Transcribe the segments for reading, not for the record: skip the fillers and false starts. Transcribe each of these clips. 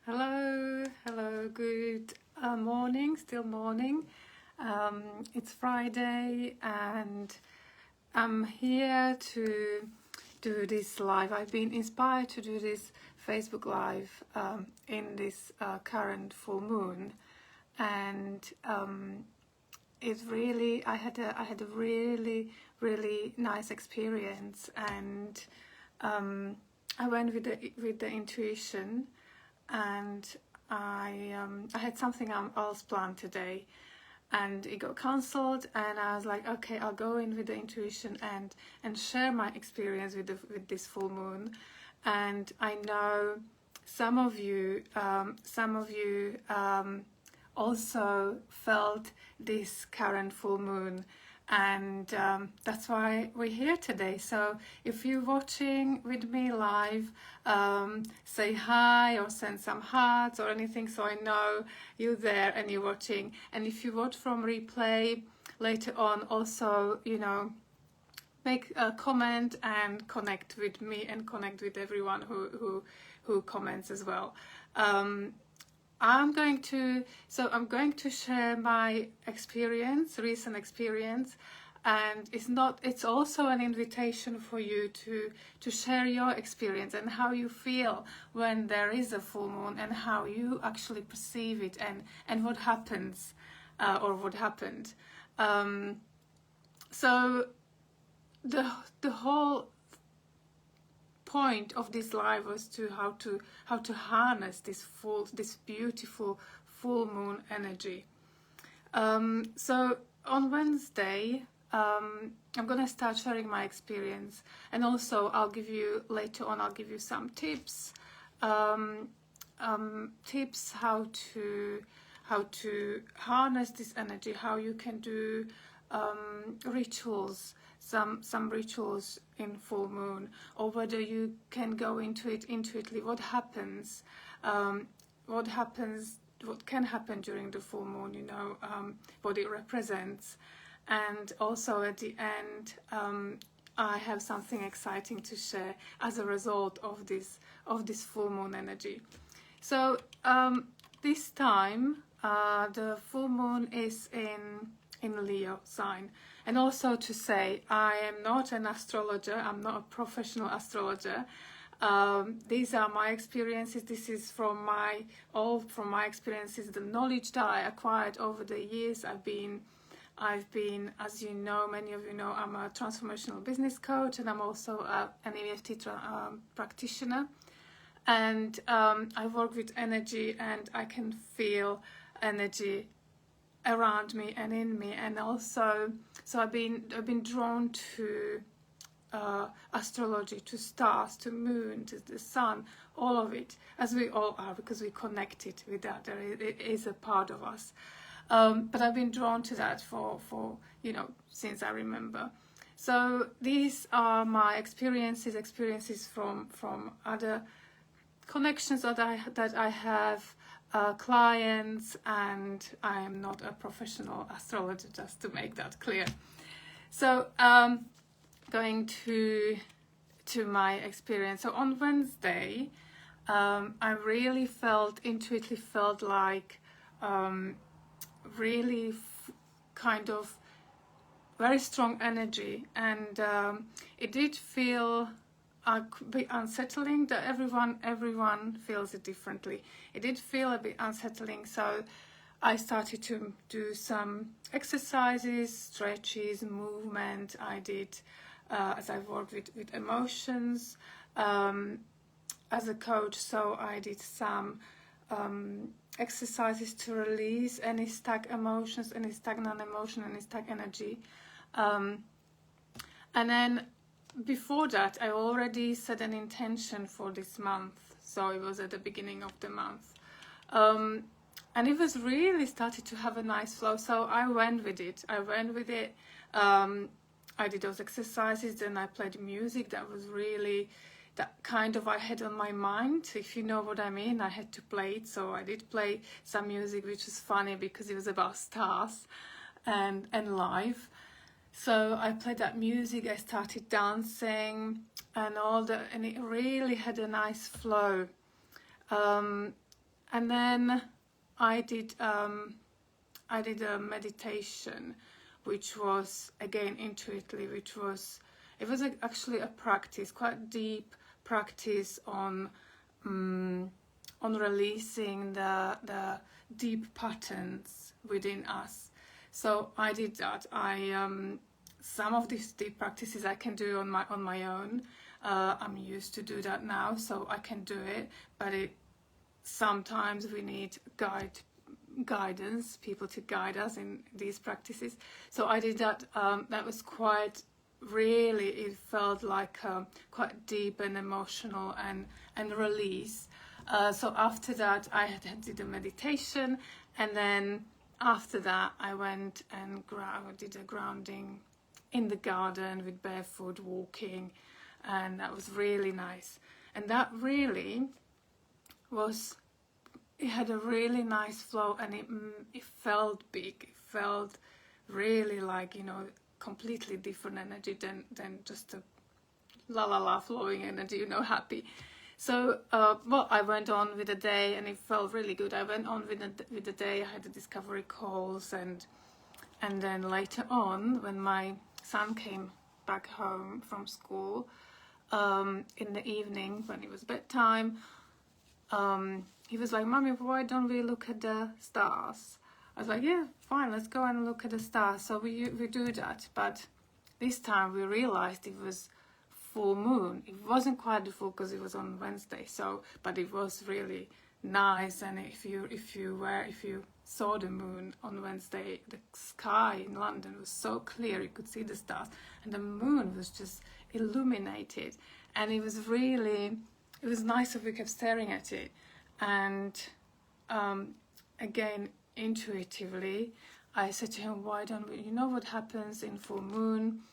Hello, good morning, still morning. It's Friday and I'm here to do this live. I've been inspired to do this Facebook Live in this current full moon, and I had a really nice experience, and I went with the intuition, and I had something else planned today, and it got cancelled, and I was like, okay, I'll go in with the intuition and share my experience with this full moon. And I know some of you also felt this current full moon, and that's why we're here today. So if you're watching with me live, say hi or send some hearts or anything, so I know you're there and you're watching. And if you watch from replay later on, also, make a comment and connect with me and connect with everyone who comments as well. I'm going to share my experience, recent experience, and it's also an invitation for you to share your experience and how you feel when there is a full moon, and how you actually perceive it, and what happens or what happened. So the whole point of this live was to how to harness this beautiful full moon energy. So on Wednesday, I'm gonna start sharing my experience, and also I'll give you some tips, tips how to harness this energy, how you can do rituals, some rituals in full moon, or whether you can go into it intuitively. What can happen during the full moon, what it represents. And also at the end, I have something exciting to share as a result of this full moon energy. So this time the full moon is in Leo sign. And also to say, I am not an astrologer, I'm not a professional astrologer. These are my experiences. This is from my experiences, the knowledge that I acquired over the years. I've been, as you know, many of you know, I'm a transformational business coach, and I'm also an EFT practitioner. And I work with energy, and I can feel energy around me and in me. And also, so I've been drawn to astrology, to stars, to moon, to the sun, all of it, as we all are, because we connected with that. It is a part of us. But I've been drawn to that for since I remember. So these are my experiences from other connections that I have, clients, and I am not a professional astrologer, just to make that clear. So going to my experience. So on Wednesday, I really intuitively felt like really kind of very strong energy, and it did feel a bit unsettling. That everyone feels it differently. It did feel a bit unsettling, so I started to do some exercises, stretches, movement. I did, as I work with emotions as a coach, so I did some exercises to release any stuck emotions, any stagnant emotion, any stuck energy. And then before that, I already set an intention for this month, so it was at the beginning of the month. And it was really started to have a nice flow, so I went with it. I did those exercises, then I played music that was really, that kind of I had on my mind, if you know what I mean. I had to play it, so I did play some music, which was funny because it was about stars and life. So I played that music, I started dancing and it really had a nice flow. And then I did a meditation, which was again intuitively, it was actually a practice, quite deep practice on releasing the deep patterns within us. So I did that. Some of these deep practices I can do on my own. I'm used to do that now, so I can do it. But sometimes we need guidance, people to guide us in these practices. So I did that. That was quite, really, it felt like quite deep and emotional and release. So after that I did a meditation, and then after that I went and did a grounding in the garden with barefoot walking, and that was really nice. And that really was, it had a really nice flow, and it felt big. It felt really like, completely different energy than just a la la la flowing energy, happy. So I went on with the day, and it felt really good. I went on with the day. I had the discovery calls, and then later on, when my son came back home from school, in the evening when it was bedtime, he was like, "Mommy, why don't we look at the stars?" I was like, "Yeah, fine, let's go and look at the stars." So we do that, but this time we realized it was full moon. It wasn't quite the full because it was on Wednesday, but it was really nice. And if you saw the moon on Wednesday, the sky in London was so clear, you could see the stars, and the moon was just illuminated, and it was nice if we kept staring at it. And again, intuitively I said to him, "Why don't we, what happens in full moon?"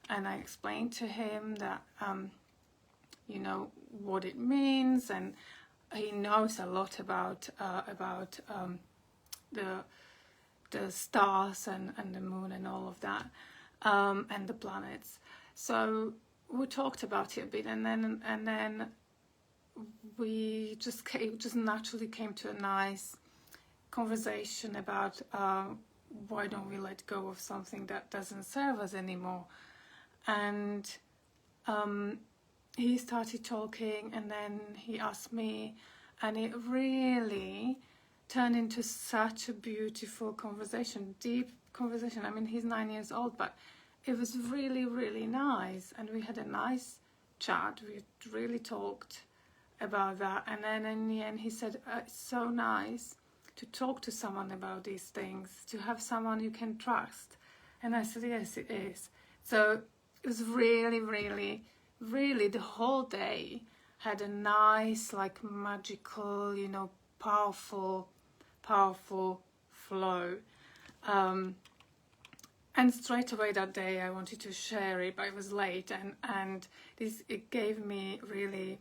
And I explained to him that what it means, and he knows a lot about the stars and the moon and all of that, and the planets. So we talked about it a bit, and then we just naturally came to a nice conversation about why don't we let go of something that doesn't serve us anymore. And he started talking, and then he asked me, and it really turned into such a beautiful conversation, deep conversation. I mean, he's 9 years old, but it was really, really nice, and we had a nice chat. We really talked about that, and then in the end he said, "It's so nice to talk to someone about these things, to have someone you can trust." And I said, "Yes, it is." So it was really, really, really, the whole day had a nice, like, magical, powerful flow. And straight away that day I wanted to share it, but it was late, and it gave me really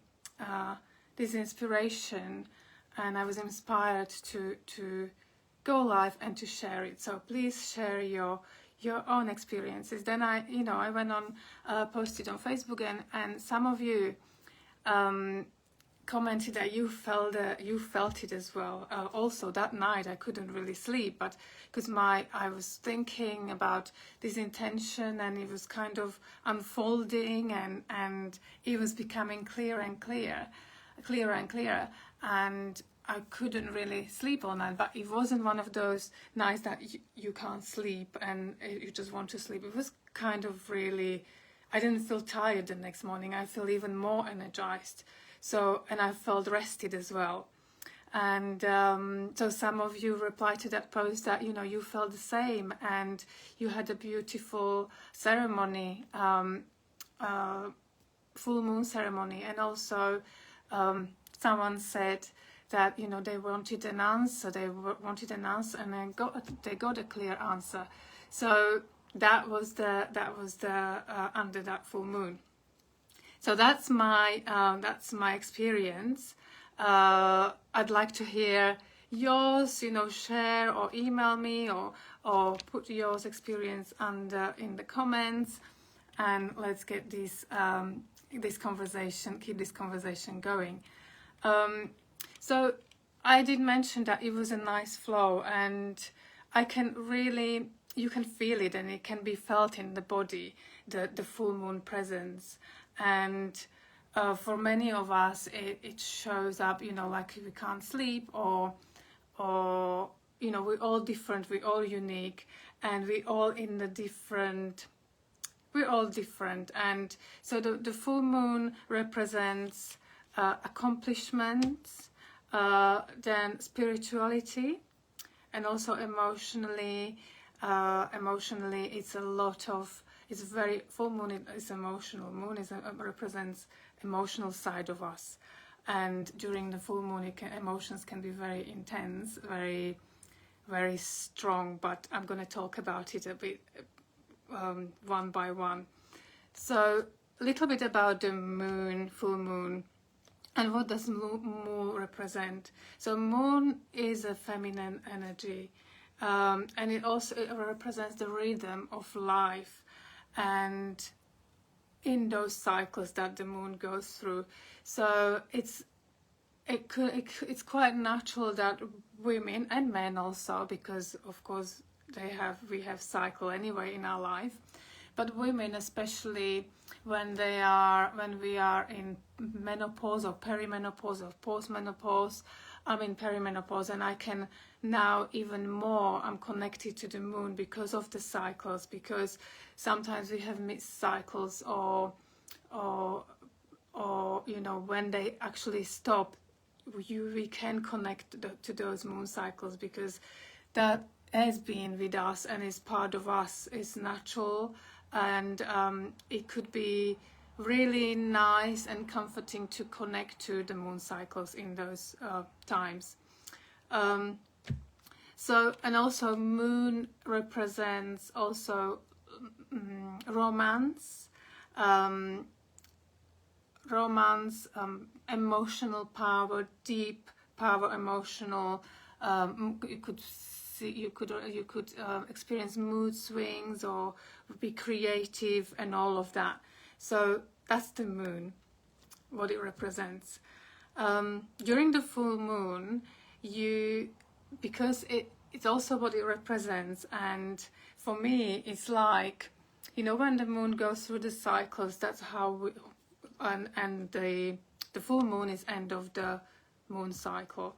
this inspiration, and I was inspired to go live and to share it. So please share your own experiences. Then I went on, posted on Facebook, and some of you commented that you felt it as well. Also that night I couldn't really sleep, but because I was thinking about this intention, and it was kind of unfolding, and it was becoming clearer and clearer, and I couldn't really sleep all night. But it wasn't one of those nights that you can't sleep and you just want to sleep. It was kind of really, I didn't feel tired the next morning. I feel even more energized. So, and I felt rested as well. And so some of you replied to that post that, you felt the same, and you had a beautiful ceremony, full moon ceremony. And also someone said that, they wanted an answer, and they got a clear answer. So that was the under that full moon. So that's my experience. I'd like to hear yours, share or email me, or put yours experience in the comments, and let's get this conversation going. So I did mention that it was a nice flow, and I can really, you can feel it, and it can be felt in the body, the full moon presence. And for many of us, it shows up, you know, like we can't sleep, or you know, we're all different, we're all unique, and we're all in the different, we're all different. And so the full moon represents accomplishments, then spirituality, and also emotionally. Emotionally, it's a lot of, it's very, full moon is emotional. Moon is represents emotional side of us, and during the full moon, emotions can be very intense, very, very strong. But I'm going to talk about it a bit one by one. So a little bit about the moon, full moon, and what does moon represent. So moon is a feminine energy, and it also represents the rhythm of life, and in those cycles that the moon goes through. So it's quite natural that women and men also, because of course we have cycle anyway in our life, but women especially when we are in menopause or perimenopause or postmenopause. I'm in perimenopause, and I can now even more, I'm connected to the moon because of the cycles, because sometimes we have missed cycles, or you know, when they actually stop, we can connect to those moon cycles, because that has been with us and is part of us, is natural. And it could be really nice and comforting to connect to the moon cycles in those times. So, and also moon represents also romance, emotional power, deep power, emotional. You could experience mood swings, or be creative, and all of that. So that's the moon, what it represents. During the full moon, because it's also what it represents, and for me, it's like, you know, when the moon goes through the cycles, that's how and the full moon is end of the moon cycle,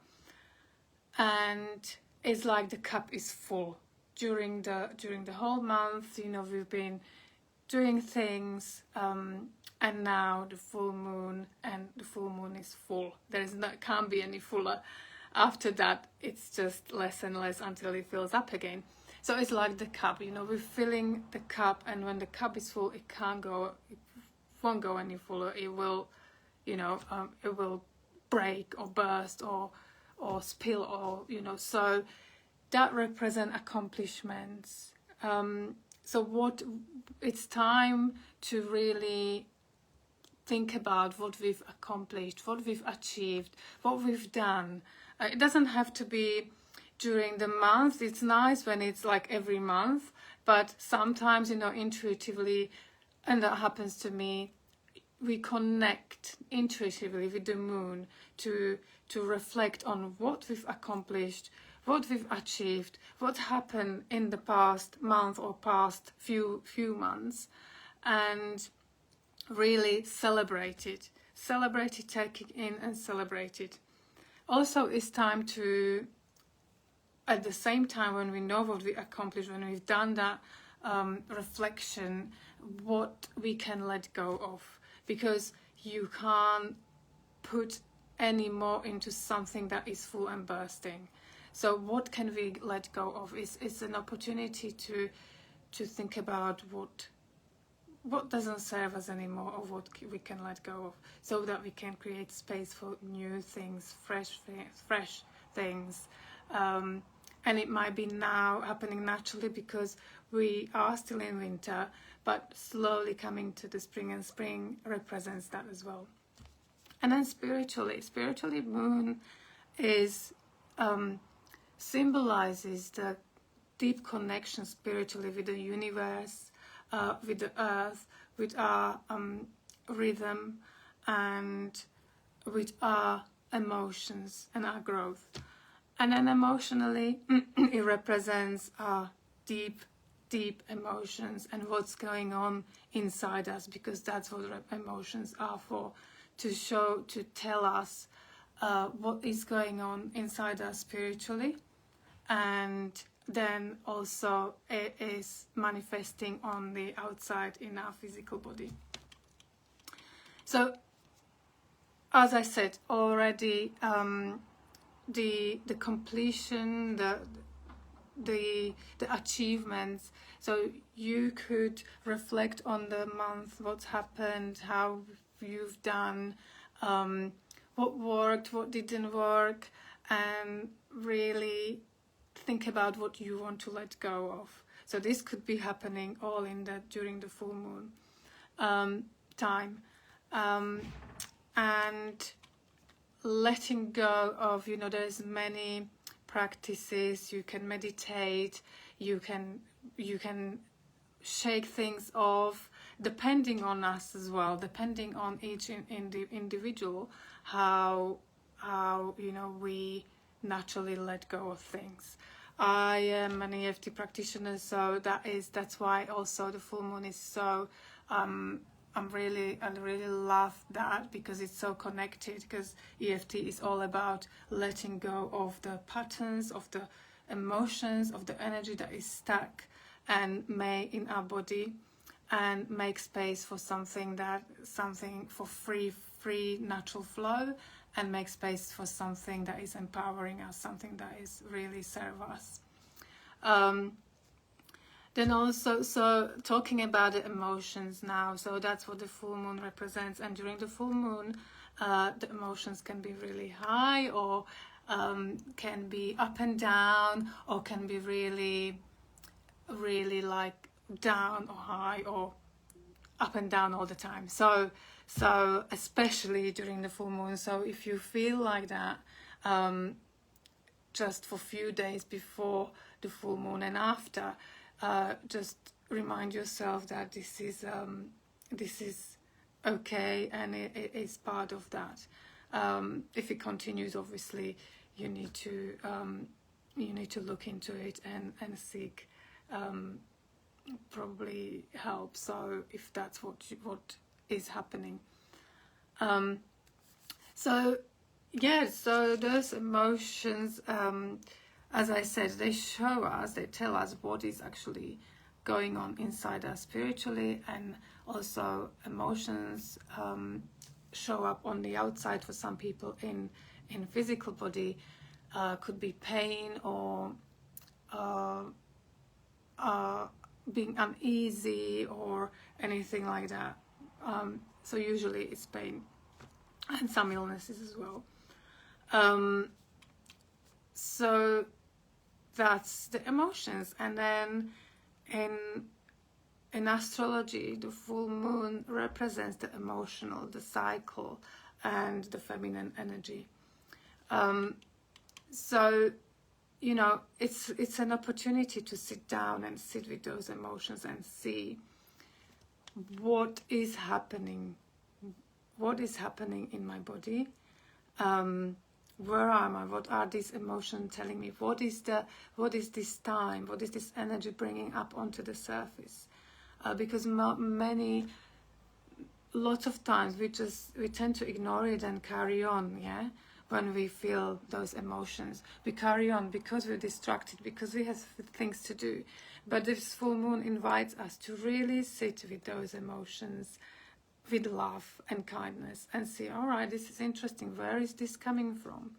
and it's like the cup is full during the whole month. You know, we've been doing things, and now the full moon, and the full moon is full. Can't be any fuller. After that, it's just less and less until it fills up again. So it's like the cup, you know, we're filling the cup, and when the cup is full, it won't go any fuller. It will, you know, it will break or burst or spill, or, you know. So that represent accomplishments. So it's time to really think about what we've accomplished, what we've achieved, what we've done. It doesn't have to be during the month. It's nice when it's like every month, but sometimes, you know, intuitively, and that happens to me, we connect intuitively with the moon to reflect on what we've accomplished, what we've achieved, what happened in the past month or past few months, and really celebrate it, take it in and celebrate it. Also, it's time to, at the same time, when we know what we accomplished, when we've done that reflection, what we can let go of, because you can't put any more into something that is full and bursting. So what can we let go of? It's an opportunity to think about what doesn't serve us anymore, or what we can let go of, so that we can create space for new things, fresh things. And it might be now happening naturally because we are still in winter, but slowly coming to the spring, and spring represents that as well. And then spiritually, moon is symbolizes the deep connection spiritually with the universe, with the earth, with our rhythm, and with our emotions and our growth. And then emotionally, it represents our deep emotions and what's going on inside us, because that's what emotions are for, to tell us what is going on inside us spiritually, and then also it is manifesting on the outside in our physical body. So, as I said already, the completion, the achievements. So you could reflect on the month, what's happened, how you've done, what worked, what didn't work, and really think about what you want to let go of. So this could be happening all during the full moon time, and letting go of, there's many practices. You can meditate, you can shake things off, depending on us as well, depending on each individual, how we naturally let go of things. I am an EFT practitioner, so that's why also the full moon is so I really love that, because it's so connected, because EFT is all about letting go of the patterns, of the emotions, of the energy that is stuck and in our body, and make space for something for free natural flow, and make space for something that is empowering us, something that is really serve us. Then also, so talking about the emotions now, so that's what the full moon represents. And during the full moon, the emotions can be really high, or can be up and down, or can be really, really like down or high, or up and down all the time. So especially during the full moon. So if you feel like that, just for a few days before the full moon and after, just remind yourself that this is okay, and it is part of that. If it continues, obviously you need to look into it and seek probably help. So if that's what is happening, so those emotions, as I said, they tell us what is actually going on inside us spiritually, and also emotions show up on the outside for some people in physical body. Could be pain, or being uneasy, or anything like that. So usually it's pain, and some illnesses as well. So that's the emotions. And then in astrology, the full moon represents the emotional, the cycle, and the feminine energy. So it's an opportunity to sit down and sit with those emotions and see what is happening in my body. Where am I? What are these emotions telling me? What is this time? What is this energy bringing up onto the surface? Because lots of times we tend to ignore it and carry on. Yeah, when we feel those emotions, we carry on because we're distracted, because we have things to do. But this full moon invites us to really sit with those emotions, with love and kindness, and see, all right, this is interesting. Where is this coming from?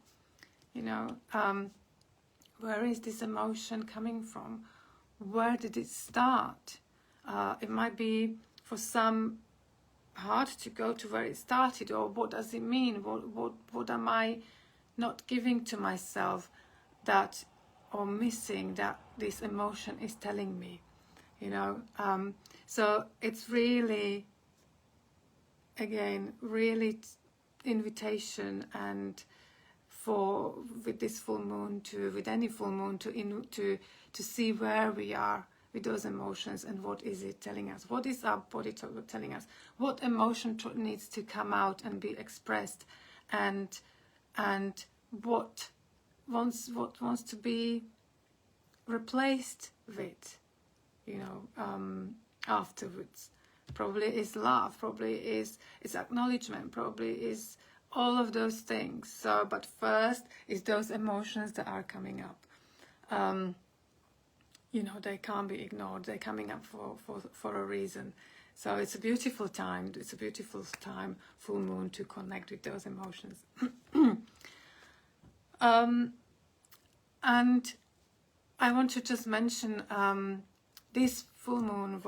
Where is this emotion coming from? Where did it start? It might be for some hard to go to where it started, or what does it mean? What am I not giving to myself that, or missing, that this emotion is telling me? So it's really, again, really invitation, and with this full moon, with any full moon, to see where we are with those emotions, and what is it telling us? What is our body telling us? What emotion needs to come out and be expressed, and and what wants to be replaced with, you know, afterwards. Probably is love, probably is acknowledgement, probably is all of those things. So, but first is those emotions that are coming up. You know, they can't be ignored. They're coming up for a reason. So it's a beautiful time. It's a beautiful time, full moon, to connect with those emotions. And I want to just mention this full moon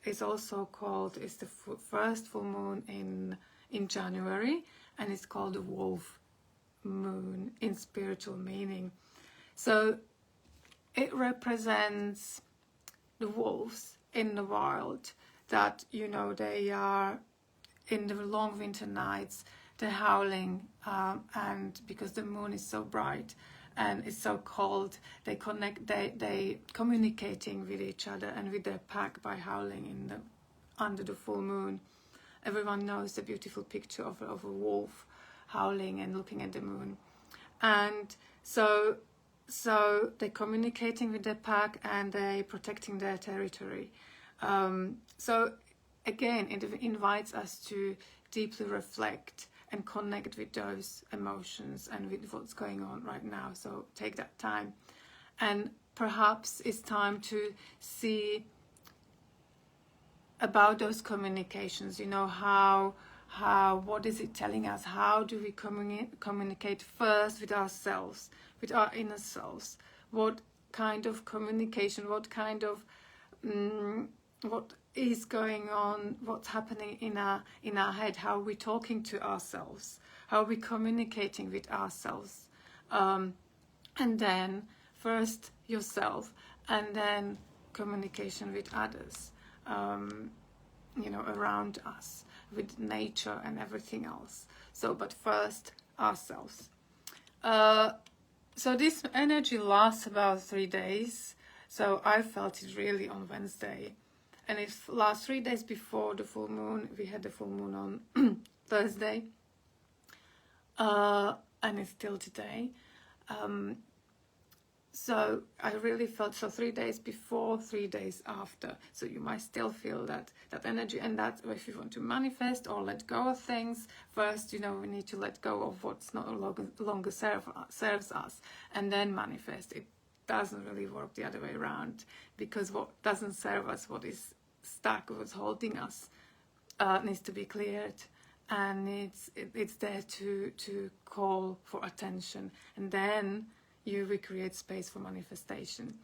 is also called, it's the first full moon in January, and it's called the wolf moon in spiritual meaning. So it represents the wolves in the wild that, you know, they are in the long winter nights, they're howling, and because the moon is so bright and it's so cold, they communicating with each other and with their pack by howling under the full moon. Everyone knows the beautiful picture of a wolf howling and looking at the moon. And so they're communicating with their pack and they're protecting their territory. So again, it invites us to deeply reflect and connect with those emotions and with what's going on right now. So take that time, and perhaps it's time to see about those communications. You know, how what is it telling us? How do we communicate first with ourselves, with our inner selves? What kind of communication, what kind of what is going on, what's happening in our head? How are we talking to ourselves? How are we communicating with ourselves? And then first yourself, and then communication with others, you know, around us, with nature and everything else. So, but first ourselves. So this energy lasts about 3 days. So I felt it really on Wednesday. And it lasts 3 days before the full moon. We had the full moon on Thursday. And it's still today. So I really felt, so 3 days before, 3 days after. So you might still feel that energy, and that if you want to manifest or let go of things, first, you know, we need to let go of what's no longer serves us, and then manifest. It doesn't really work the other way around, because what doesn't serve us, what is stuck, what's holding us, needs to be cleared. And it's there to call for attention, and then you recreate space for manifestation.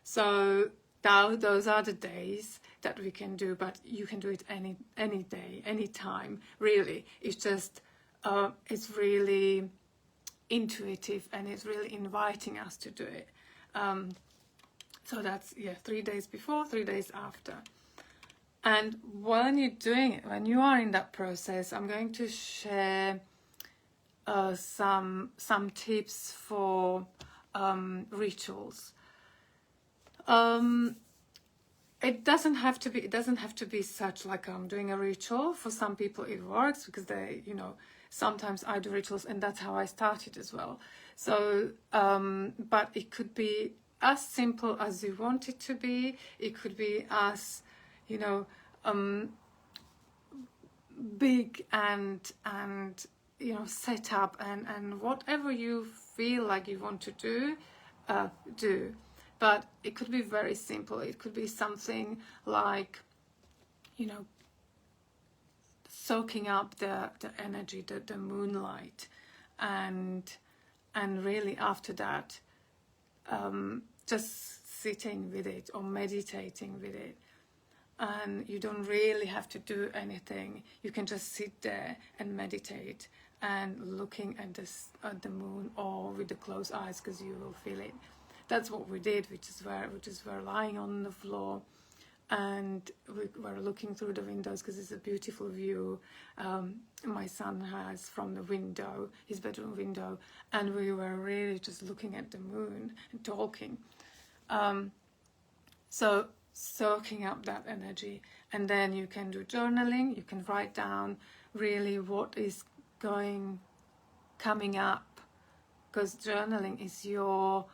So those are the days that we can do, but you can do it any day, any time, really. It's just, it's really intuitive, and it's really inviting us to do it. So that's, 3 days before, 3 days after. And when you're doing it, when you are in that process, I'm going to share some tips for rituals. It doesn't have to be such like I'm doing a ritual. For some people it works because they, you know, sometimes I do rituals, and that's how I started as well. So, but it could be as simple as you want it to be. It could be as, you know, big and you know, set up, and whatever you feel like you want to do. But it could be very simple. It could be something like, you know, soaking up the energy, the moonlight, and really after that, just sitting with it or meditating with it. And you don't really have to do anything. You can just sit there and meditate and looking at the moon, or with the closed eyes, because you will feel it. That's what we did. We just were lying on the floor, and we were looking through the windows, because it's a beautiful view my son has from the window, his bedroom window, and we were really just looking at the moon and talking. So soaking up that energy, and then you can do journaling. You can write down really what is coming up because journaling is your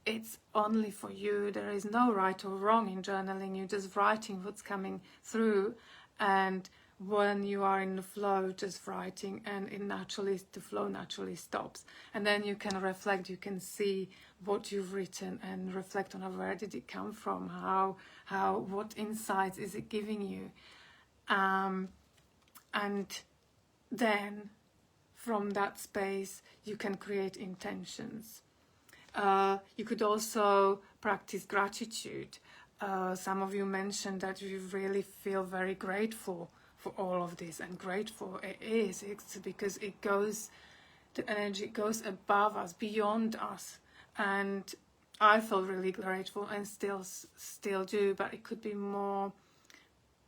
it's only for you. There is no right or wrong in journaling. You're just writing what's coming through, and when you are in the flow, just writing, and the flow naturally stops. And then you can reflect, you can see what you've written and reflect on where did it come from, what insights is it giving you, and then from that space you can create intentions. You could also practice gratitude. Some of you mentioned that you really feel very grateful for all of this, and grateful it's because the energy goes above us, beyond us, and I feel really grateful and still do, but it could be more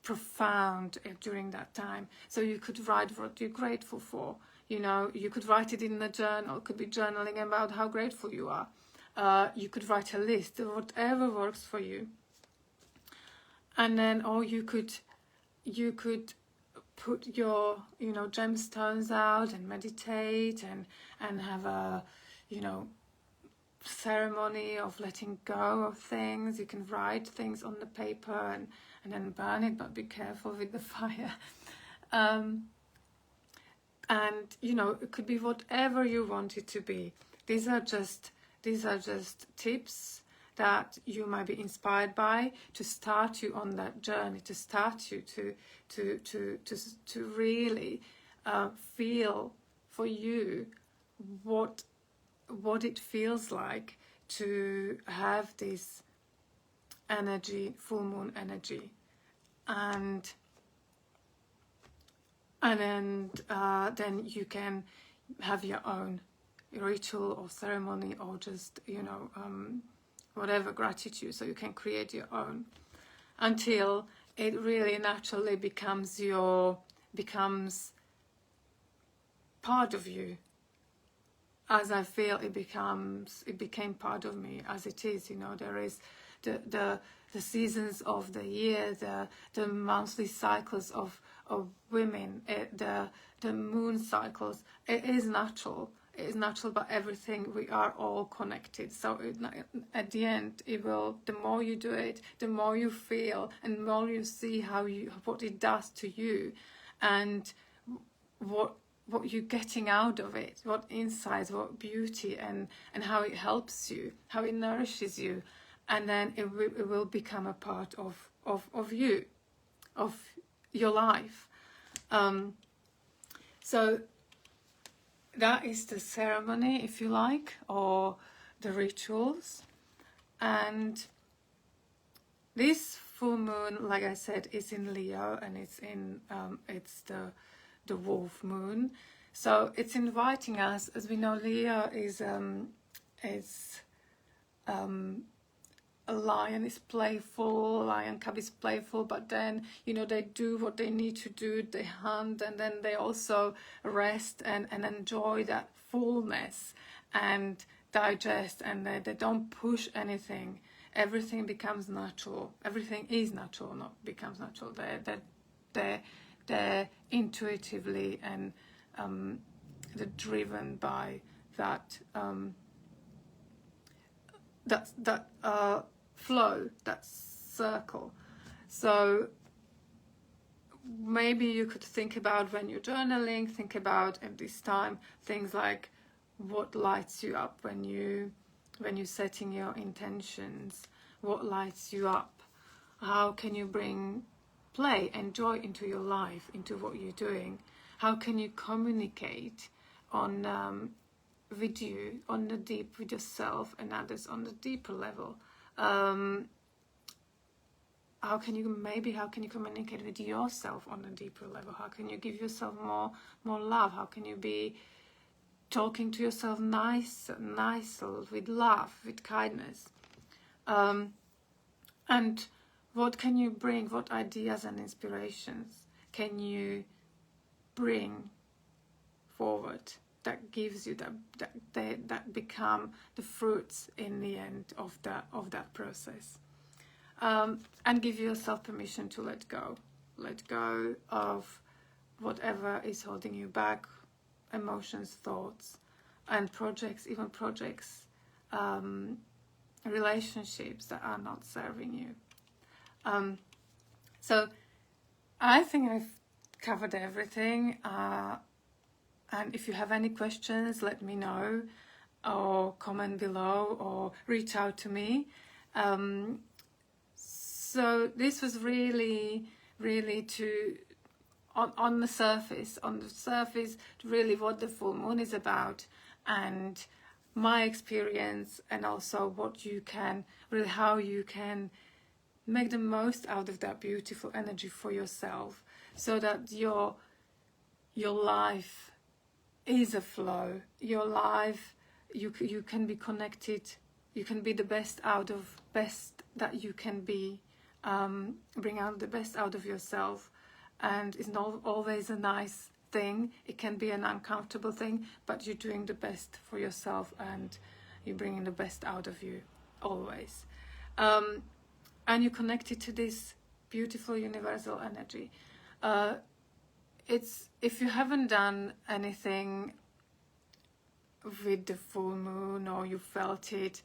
profound during that time. So you could write what you're grateful for. You could write it in the journal. It could be journaling about how grateful you are. You could write a list, whatever works for you. And then, or you could put your gemstones out and meditate and have a ceremony of letting go of things. You can write things on the paper and then burn it, but be careful with the fire. And it could be whatever you want it to be. These are just tips that you might be inspired by to start you on that journey, to start you to really feel for you what it feels like to have this energy, full moon energy, and then you can have your own ritual or ceremony, or just whatever gratitude, so you can create your own until it really naturally becomes part of you. As I feel it became part of me, as it is. There is the seasons of the year, the monthly cycles of women, the moon cycles. It is natural. It is natural, but everything, we are all connected. So at the end, the more you do it, the more you feel, and the more you see what it does to you, and what you're getting out of it, what insights, what beauty, and how it helps you, how it nourishes you, and then it will become a part of you, of your life. So that is the ceremony, if you like, or the rituals. And this full moon, like I said, is in Leo, and it's the wolf moon. So it's inviting us, as we know, Leo is a lion is playful, lion cub is playful, but then they do what they need to do, they hunt, and then they also rest and enjoy that fullness and digest, and they don't push anything. Everything becomes natural. Everything is natural, not becomes natural. They're intuitively and they're driven by that flow, that circle. So maybe you could think about, when you're journaling, think about at this time things like what lights you up when you're setting your intentions. What lights you up? How can you bring play and joy into your life, into what you're doing? How can you communicate with you with yourself and others on the deeper level? How can you communicate with yourself on a deeper level? How can you give yourself more love? How can you be talking to yourself nicer, with love, with kindness? And what can you bring? What ideas and inspirations can you bring forward that gives you that become the fruits in the end of that process? And give yourself permission to let go of whatever is holding you back, emotions, thoughts, and projects, even projects, relationships that are not serving you. So I think I've covered everything. And if you have any questions, let me know, or comment below, or reach out to me. So this was really to on the surface, really what the full moon is about, and my experience, and also what you can really, how you can make the most out of that beautiful energy for yourself, so that your life is a flow. Your life, you can be connected. You can be the best that you can be. Bring out the best out of yourself, and it's not always a nice thing. It can be an uncomfortable thing, but you're doing the best for yourself, and you're bringing the best out of you always. And you're connected to this beautiful universal energy. It's, if you haven't done anything with the full moon, or you felt it,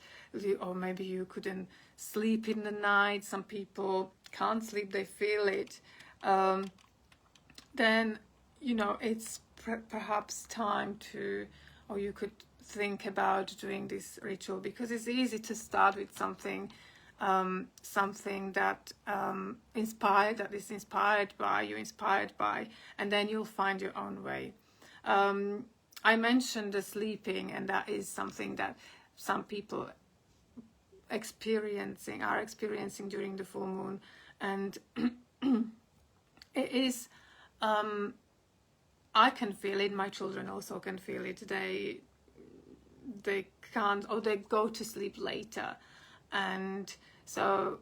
or maybe you couldn't sleep in the night, some people can't sleep, they feel it, then it's perhaps time to, or you could think about doing this ritual, because it's easy to start with something that is inspired by, and then you'll find your own way. I mentioned the sleeping, and that is something that some people are experiencing during the full moon, and it is, I can feel it, my children also can feel it. They can't, or they go to sleep later, and so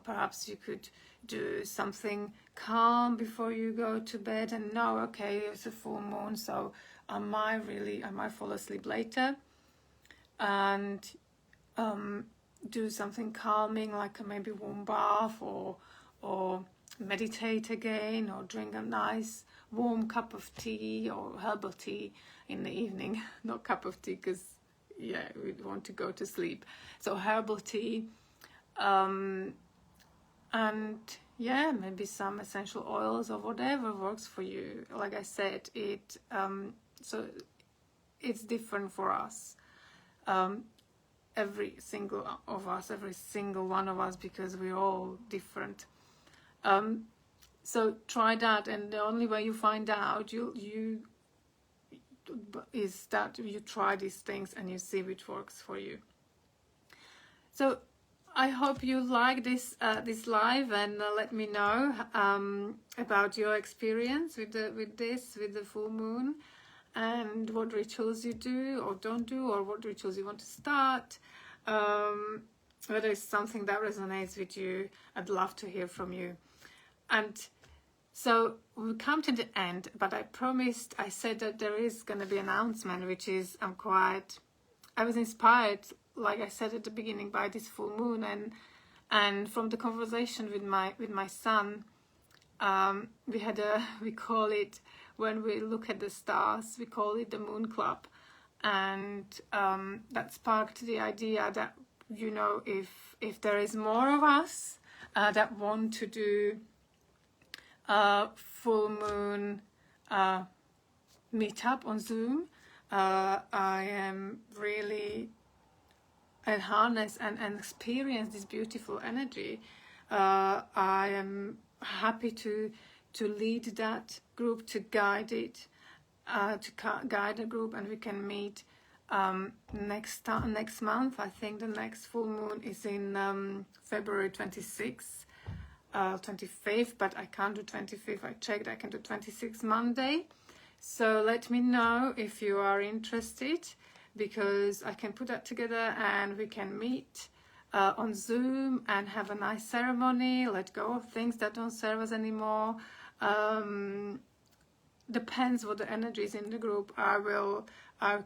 perhaps you could do something calm before you go to bed, and know, okay, it's a full moon, so I might fall asleep later, and do something calming, like maybe warm bath, or meditate again, or drink a nice warm cup of tea or herbal tea in the evening. Not cup of tea, because we want to go to sleep. So herbal tea, and maybe some essential oils, or whatever works for you. Like I said, so it's different for us, every single one of us, because we're all different. So try that, and the only way you find out is that you try these things and you see which works for you. So I hope you like this live, and let me know about your experience with the full moon, and what rituals you do or don't do, or what rituals you want to start. Whether it's something that resonates with you, I'd love to hear from you. And so we come to the end, but I said that there is going to be an announcement, which is, I was inspired, like I said at the beginning, by this full moon, and from the conversation with my son, we call it, when we look at the stars, we call it the Moon Club, and that sparked the idea that, if there is more of us that want to do full moon meetup on Zoom, I am really, and harness and experience this beautiful energy. I am happy to lead that group, to guide it, guide the group, and we can meet next month. I think the next full moon is in February 26th. 25th, but I can't do 25th. I checked, I can do 26th Monday. So let me know if you are interested, because I can put that together, and we can meet on Zoom and have a nice ceremony, let go of things that don't serve us anymore. Depends what the energy is in the group. I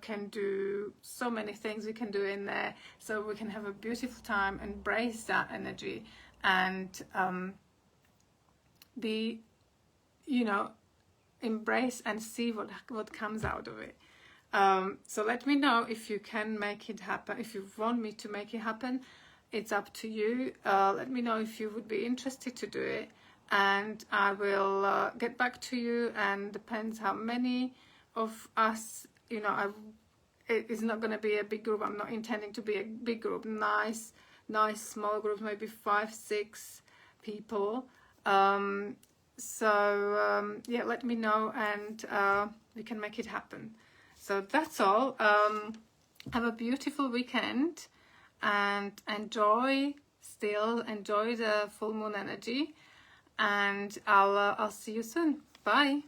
can do so many things we can do in there, so we can have a beautiful time, embrace that energy, and embrace and see what comes out of it. So let me know if you can make it happen. If you want me to make it happen, it's up to you. Let me know if you would be interested to do it, and I will get back to you. And depends how many of us, you know, it's not going to be a big group. I'm not intending to be a big group. Nice small group, maybe 5-6 people. Yeah, let me know, and we can make it happen. So that's all. Have a beautiful weekend, and enjoy the full moon energy, and I'll see you soon. Bye.